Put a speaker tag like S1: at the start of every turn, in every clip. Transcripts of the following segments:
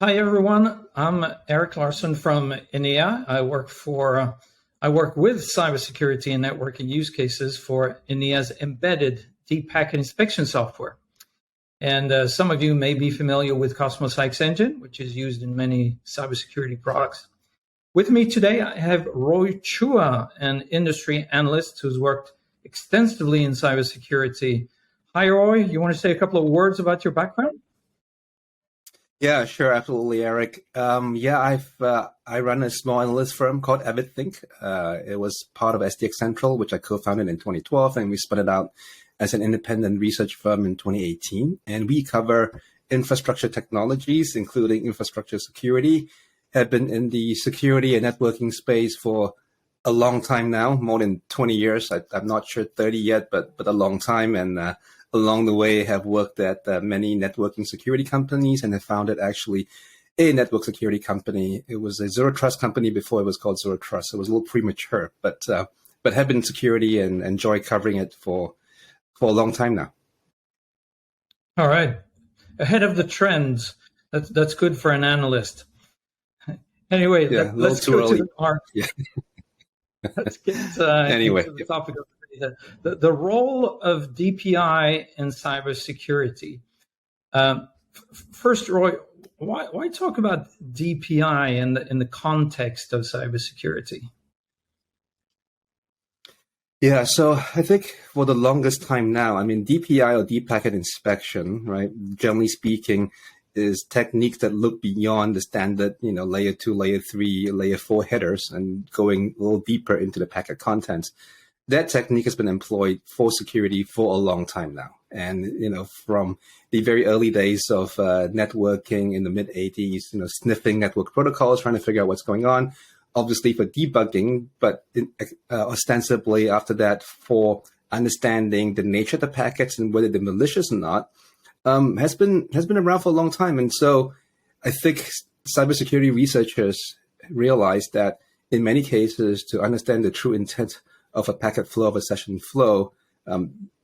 S1: Hi everyone, I'm Eric Larson from Enea. I work with cybersecurity and networking use cases for Enea's embedded deep packet inspection software. And some of you may be familiar with Qosmos Engine, which is used in many cybersecurity products. With me today, I have Roy Chua, an industry analyst who's worked extensively in cybersecurity. Hi, Roy. You want to say a couple of words about your background?
S2: Yeah, sure, absolutely, Eric. I run a small analyst firm called AvidThink. It was part of SDX Central, which I co-founded in 2012, and we spun it out as an independent research firm in 2018. And we cover infrastructure technologies, including infrastructure security. Have been in the security and networking space for a long time now, more than 20 years. I'm not sure 30 yet, but a long time. And along the way, have worked at many networking security companies and have founded actually a network security company. It was a zero trust company before it was called Zero Trust. So it was a little premature, but have been in security and enjoy covering it for a long time now.
S1: All right, ahead of the trends. That's good for an analyst. Anyway,
S2: yeah,
S1: let's go
S2: early.
S1: to the part.
S2: Yeah.
S1: Let's get into the topic of the role of DPI in cybersecurity. First, Roy, why talk about DPI in the context of cybersecurity?
S2: Yeah, so I think for the longest time now, DPI or deep packet inspection, right? Generally speaking, is techniques that look beyond the standard, layer 2, layer 3, layer 4 headers and going a little deeper into the packet contents. That technique has been employed for security for a long time now. And, from the very early days of networking in the mid 80s, sniffing network protocols, trying to figure out what's going on, obviously for debugging, but ostensibly after that for understanding the nature of the packets and whether they're malicious or not, has been around for a long time. And so I think cybersecurity researchers realize that in many cases, to understand the true intent of a packet flow, of a session flow,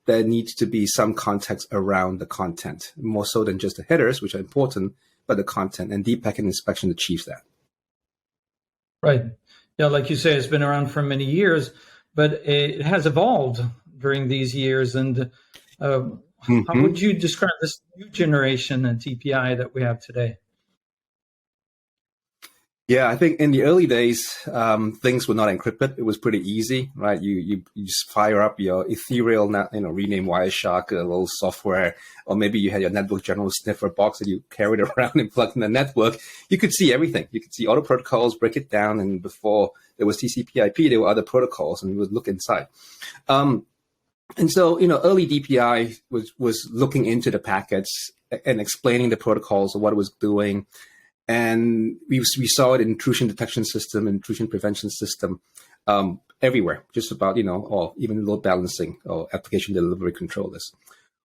S2: there needs to be some context around the content, more so than just the headers, which are important, but the content, and deep packet inspection achieves that.
S1: Right. Yeah, like you say, it's been around for many years, but it has evolved during these years. And how would you describe this new generation of DPI that we have today?
S2: Yeah, I think in the early days, things were not encrypted. It was pretty easy, right? You just fire up your ethereal, rename Wireshark, a little software, or maybe you had your network general sniffer box that you carried around and plugged in the network. You could see everything. You could see all the protocols, break it down, and before there was TCP/IP, there were other protocols, and you would look inside. And so, early DPI was looking into the packets and explaining the protocols of what it was doing. And we saw it in intrusion detection system, intrusion prevention system, everywhere, just about, or even load balancing or application delivery controllers.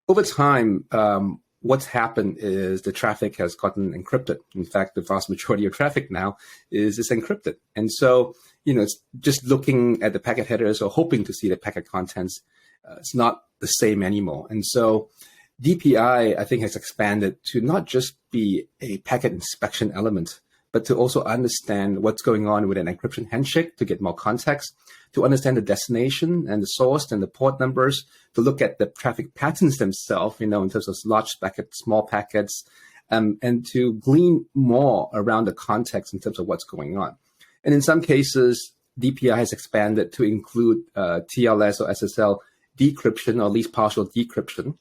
S2: Over time, what's happened is the traffic has gotten encrypted. In fact, the vast majority of traffic now is encrypted. And so, it's just looking at the packet headers or hoping to see the packet contents. It's not the same anymore. And so DPI, I think, has expanded to not just be a packet inspection element, but to also understand what's going on with an encryption handshake to get more context, to understand the destination and the source and the port numbers, to look at the traffic patterns themselves, in terms of large packets, small packets, and to glean more around the context in terms of what's going on. And in some cases, DPI has expanded to include TLS or SSL decryption, or at least partial decryption,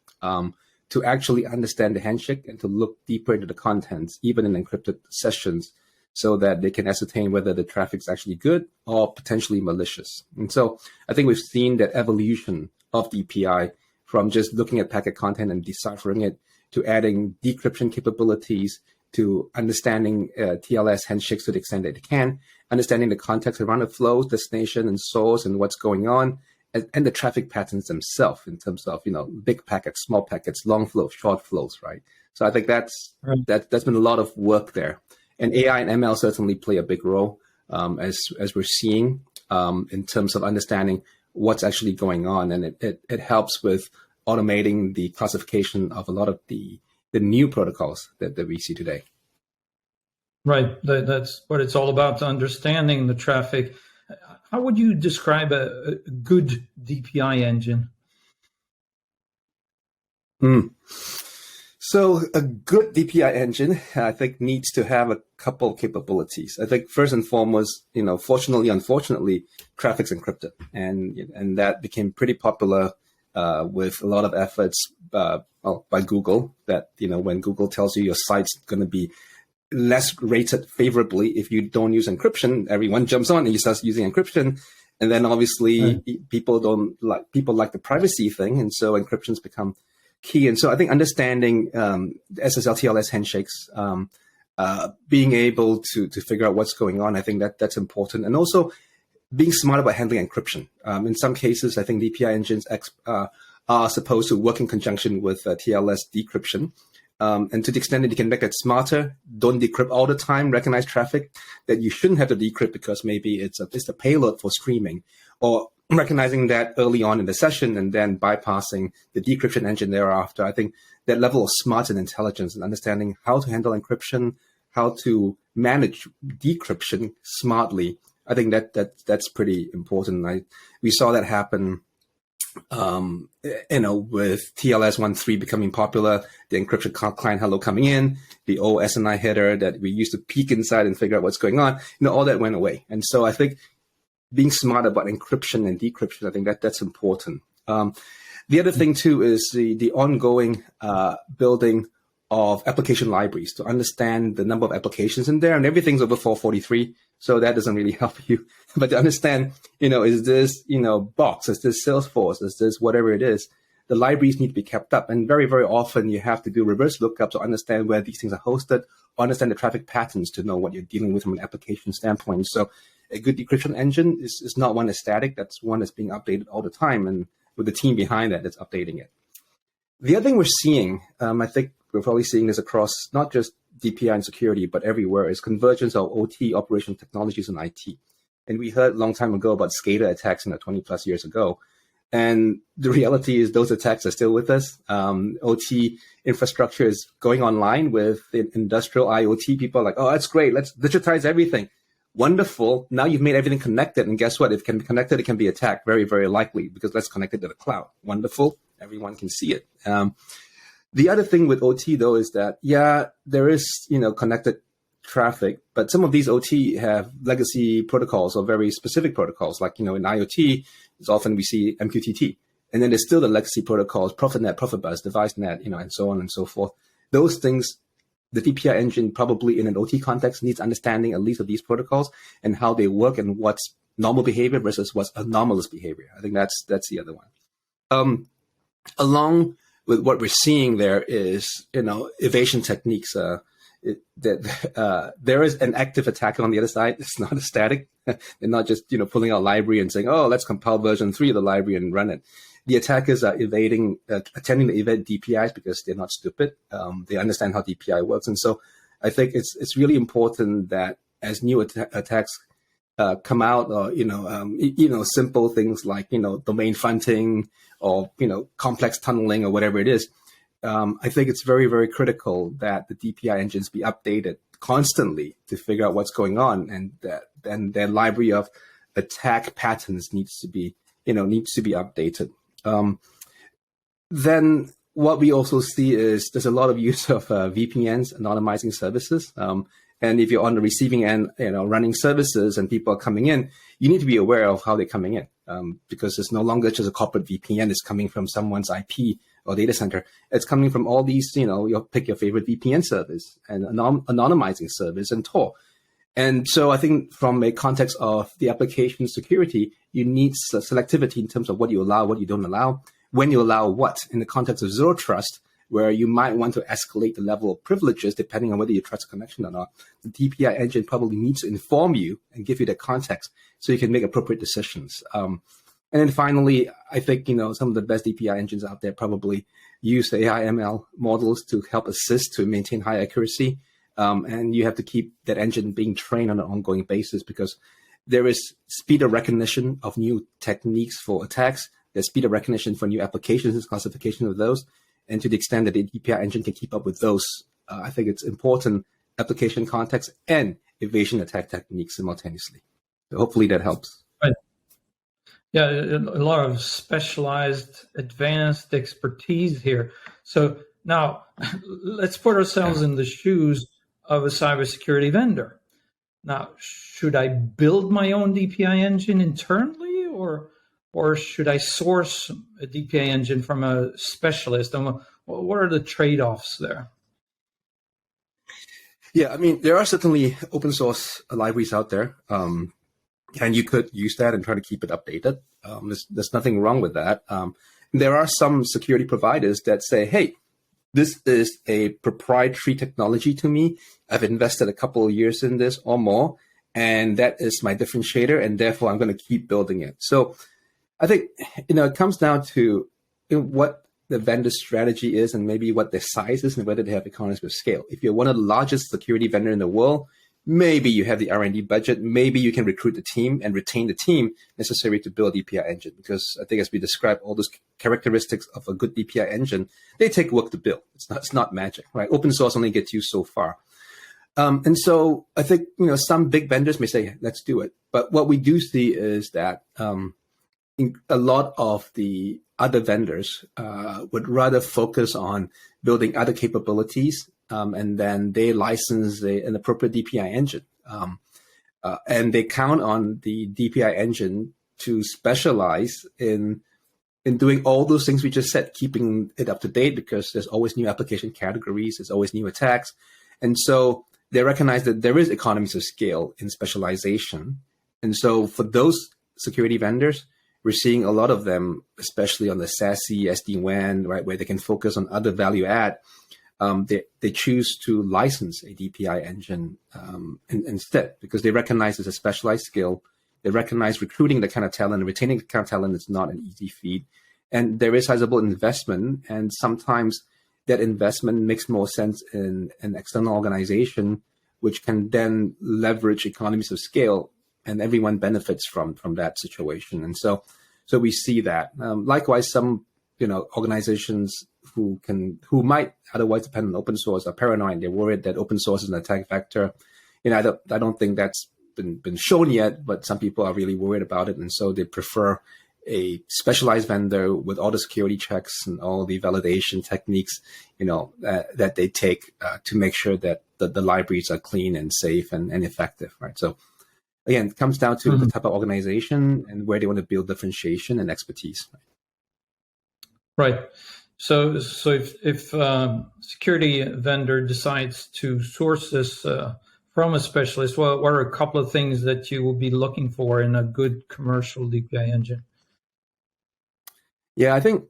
S2: to actually understand the handshake and to look deeper into the contents, even in encrypted sessions, so that they can ascertain whether the traffic's actually good or potentially malicious. And so I think we've seen that evolution of DPI from just looking at packet content and deciphering it to adding decryption capabilities, to understanding TLS handshakes to the extent that it can, understanding the context around the flows, destination and source and what's going on, and the traffic patterns themselves in terms of, big packets, small packets, long flows, short flows, right? So I think that's been a lot of work there. And AI and ML certainly play a big role, as we're seeing, in terms of understanding what's actually going on. And it helps with automating the classification of a lot of the new protocols that we see today.
S1: Right. That's what it's all about, understanding the traffic. How would you describe a good DPI engine?
S2: Mm. So a good DPI engine, I think, needs to have a couple capabilities. I think first and foremost, fortunately, unfortunately, traffic's encrypted, and that became pretty popular with a lot of efforts by Google. That when Google tells you your site's going to be less rated favorably if you don't use encryption, everyone jumps on and you start using encryption, and then obviously people like the privacy thing, and so encryption's become key. And so I think understanding SSL TLS handshakes, being able to figure out what's going on, I think that's important. And also being smart about handling encryption. In some cases, I think DPI engines are supposed to work in conjunction with TLS decryption. And to the extent that you can make that smarter, don't decrypt all the time, recognize traffic that you shouldn't have to decrypt because maybe it's a payload for streaming, or recognizing that early on in the session and then bypassing the decryption engine thereafter. I think that level of smarts and intelligence and understanding how to handle encryption, how to manage decryption smartly, I think that's pretty important. We saw that happen, with TLS 1.3 becoming popular, the encryption client hello coming in, the old SNI header that we used to peek inside and figure out what's going on, all that went away. And so I think being smart about encryption and decryption, I think that's important. The other thing too is the ongoing building of application libraries to understand the number of applications in there, and everything's over 443, so that doesn't really help you. But to understand, is this, Box, is this Salesforce, is this whatever it is, the libraries need to be kept up. And very, very often you have to do reverse lookup to understand where these things are hosted, understand the traffic patterns to know what you're dealing with from an application standpoint. So a good decryption engine is not one that's static, that's one that's being updated all the time, and with the team behind that's updating it. The other thing we're seeing, I think we're probably seeing this across not just DPI and security, but everywhere, is convergence of OT, operational technologies, and IT. And we heard a long time ago about SCADA attacks 20 plus years ago. And the reality is those attacks are still with us. OT infrastructure is going online with industrial IoT. People are like, oh, that's great. Let's digitize everything. Wonderful. Now you've made everything connected. And guess what? If it can be connected, it can be attacked very, very likely because that's connected to the cloud. Wonderful. Everyone can see it. The other thing with OT, though, is that, there is, connected traffic, but some of these OT have legacy protocols or very specific protocols. Like, in IoT, it's often we see MQTT. And then there's still the legacy protocols, ProfitNet, ProfitBus, DeviceNet, and so on and so forth. Those things, the DPI engine probably in an OT context needs understanding at least of these protocols and how they work and what's normal behavior versus what's anomalous behavior. I think that's the other one. Along with what we're seeing there is, evasion techniques. There is an active attacker on the other side. It's not a static. They're not just, pulling out a library and saying, oh, let's compile version 3 of the library and run it. The attackers are attempting to evade DPIs because they're not stupid. They understand how DPI works. And so I think it's really important that as new attacks come out, or, simple things like, domain fronting or, complex tunneling or whatever it is, I think it's very, very critical that the DPI engines be updated constantly to figure out what's going on, and that then their library of attack patterns needs to be updated. Then what we also see is there's a lot of use of VPNs, anonymizing services. And if you're on the receiving end, running services and people are coming in, you need to be aware of how they're coming in, because it's no longer just a corporate VPN. It's coming from someone's IP or data center. It's coming from all these, you'll pick your favorite VPN service and anonymizing service and Tor. And so I think from a context of the application security, you need selectivity in terms of what you allow, what you don't allow, when you allow what. In the context of zero trust, where you might want to escalate the level of privileges depending on whether you trust a connection or not, the DPI engine probably needs to inform you and give you the context so you can make appropriate decisions. And then finally, I think, some of the best DPI engines out there probably use the AI ML models to help assist to maintain high accuracy. And you have to keep that engine being trained on an ongoing basis because there is speed of recognition of new techniques for attacks. There's speed of recognition for new applications and classification of those. And to the extent that the DPI engine can keep up with those, I think it's important application context and evasion attack techniques simultaneously. So hopefully that helps.
S1: Right. Yeah, a lot of specialized, advanced expertise here. So now let's put ourselves in the shoes of a cybersecurity vendor. Now, should I build my own DPI engine internally, or should I source a DPI engine from a specialist? And what are the trade-offs there?
S2: Yeah, I mean, there are certainly open source libraries out there. And you could use that and try to keep it updated. There's nothing wrong with that. There are some security providers that say, hey, this is a proprietary technology to me. I've invested a couple of years in this or more, and that is my differentiator, and therefore I'm going to keep building it. So I think, it comes down to what the vendor's strategy is and maybe what their size is and whether they have economies of scale. If you're one of the largest security vendors in the world, maybe you have the R&D budget. Maybe you can recruit the team and retain the team necessary to build a DPI engine. Because I think as we described all those characteristics of a good DPI engine, they take work to build. It's not magic, right? Open source only gets you so far. And so I think, some big vendors may say, let's do it. But what we do see is that a lot of the other vendors would rather focus on building other capabilities, and then they license an appropriate DPI engine. And they count on the DPI engine to specialize in doing all those things we just said, keeping it up to date because there's always new application categories, there's always new attacks. And so they recognize that there is economies of scale in specialization. And so for those security vendors, we're seeing a lot of them, especially on the SASE, SD-WAN, right, where they can focus on other value add. They choose to license a DPI engine instead because they recognize it's a specialized skill. They recognize recruiting the kind of talent and retaining the kind of talent is not an easy feat. And there is sizable investment, and sometimes that investment makes more sense in an external organization, which can then leverage economies of scale, and everyone benefits from that situation. And so we see that. Likewise, some organizations who might otherwise depend on open source are paranoid. They're worried that open source is an attack vector. I don't think that's been shown yet, but some people are really worried about it, and so they prefer a specialized vendor with all the security checks and all the validation techniques, that they take to make sure that the libraries are clean and safe and effective, right? So again, it comes down to the type of organization and where they want to build differentiation and expertise.
S1: Right. So if security vendor decides to source this from a specialist, what are a couple of things that you will be looking for in a good commercial DPI engine?
S2: Yeah, I think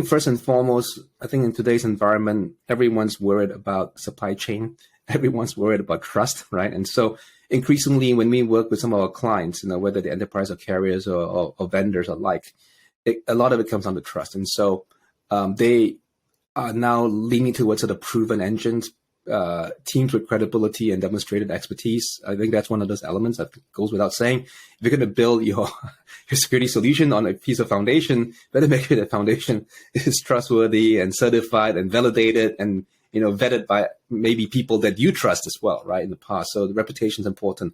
S2: first and foremost, I think in today's environment, everyone's worried about supply chain. Everyone's worried about trust, right? And so increasingly, when we work with some of our clients, whether the enterprise or carriers or vendors alike, a lot of it comes down to trust. And so they are now leaning towards sort of proven engines, teams with credibility and demonstrated expertise. I think that's one of those elements that goes without saying. If you're going to build your security solution on a piece of foundation, better make sure that foundation is trustworthy and certified and validated and vetted by maybe people that you trust as well, right, in the past. So the reputation is important.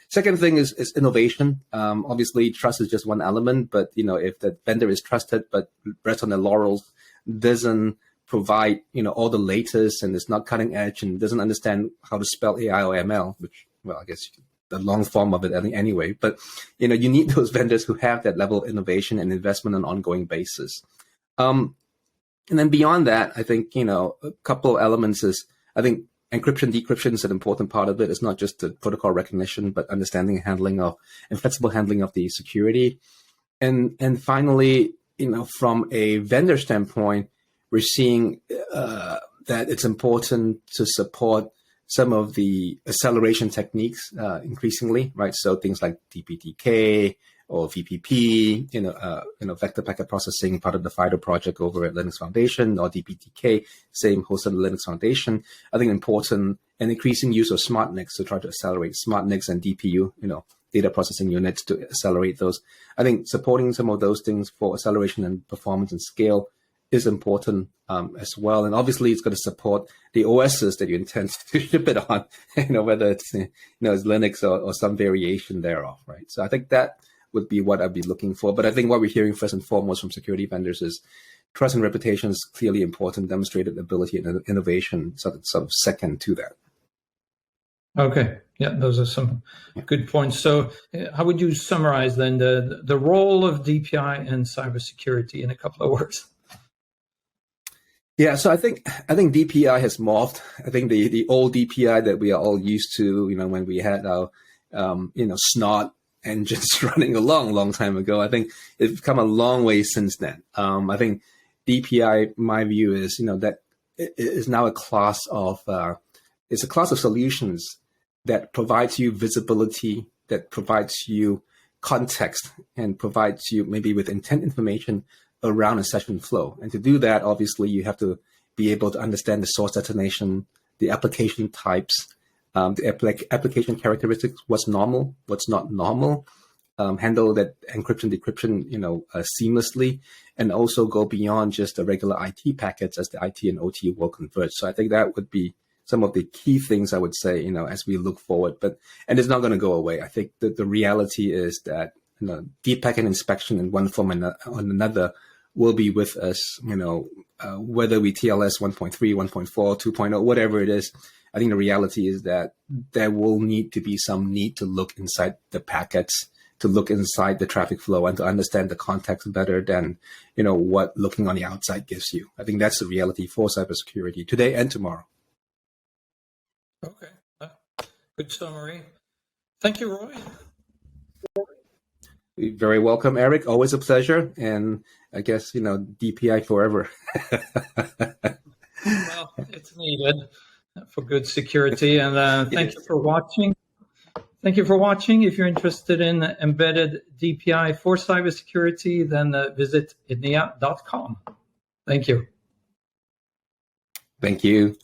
S2: Second thing is innovation. Obviously, trust is just one element, but if the vendor is trusted but rests on their laurels, doesn't provide all the latest and is not cutting edge and doesn't understand how to spell AI or ML, which, well, I guess the long form of it anyway. But you need those vendors who have that level of innovation and investment on an ongoing basis. And then beyond that, I think, a couple of elements is, I think encryption, decryption is an important part of it. It's not just the protocol recognition, but understanding and handling of and flexible handling of the security. And finally, from a vendor standpoint, we're seeing that it's important to support some of the acceleration techniques increasingly, right? So things like DPTK or VPP, vector packet processing, part of the FIDO project over at Linux Foundation, or DPTK, same hosted at Linux Foundation. I think important and increasing use of SmartNICs to try to accelerate SmartNICs and DPU, data processing units to accelerate those. I think supporting some of those things for acceleration and performance and scale is important as well. And obviously, it's going to support the OSs that you intend to ship it on, whether it's it's Linux or some variation thereof, right? So I think that would be what I'd be looking for. But I think what we're hearing first and foremost from security vendors is trust and reputation is clearly important, demonstrated ability and innovation, sort of second to that.
S1: Okay, yeah, those are some good points. So how would you summarize then the role of DPI and cybersecurity in a couple of words?
S2: Yeah, so I think DPI has morphed. I think the old DPI that we are all used to, when we had our snot engines running a long time ago, I think it's come a long way since then. I think DPI, my view is, that it is now a class of solutions that provides you visibility, that provides you context, and provides you maybe with intent information around a session flow. And to do that, obviously, you have to be able to understand the source destination, the application types, the application characteristics, what's normal, what's not normal, handle that encryption, decryption, seamlessly, and also go beyond just the regular IT packets as the IT and OT will converge. So I think that would be some of the key things I would say, as we look forward. And it's not going to go away. I think that the reality is that deep packet inspection in one form or another will be with us, whether we TLS 1.3, 1.4, 2.0, whatever it is. I think the reality is that there will need to be some need to look inside the packets, to look inside the traffic flow, and to understand the context better than, what looking on the outside gives you. I think that's the reality for cybersecurity today and tomorrow.
S1: Okay, good summary. Thank you, Roy.
S2: You're very welcome, Eric. Always a pleasure. And I guess, DPI forever.
S1: Well, it's needed for good security. And thank you for watching. Thank you for watching. If you're interested in embedded DPI for cybersecurity, then visit Enea.com. Thank you.
S2: Thank you.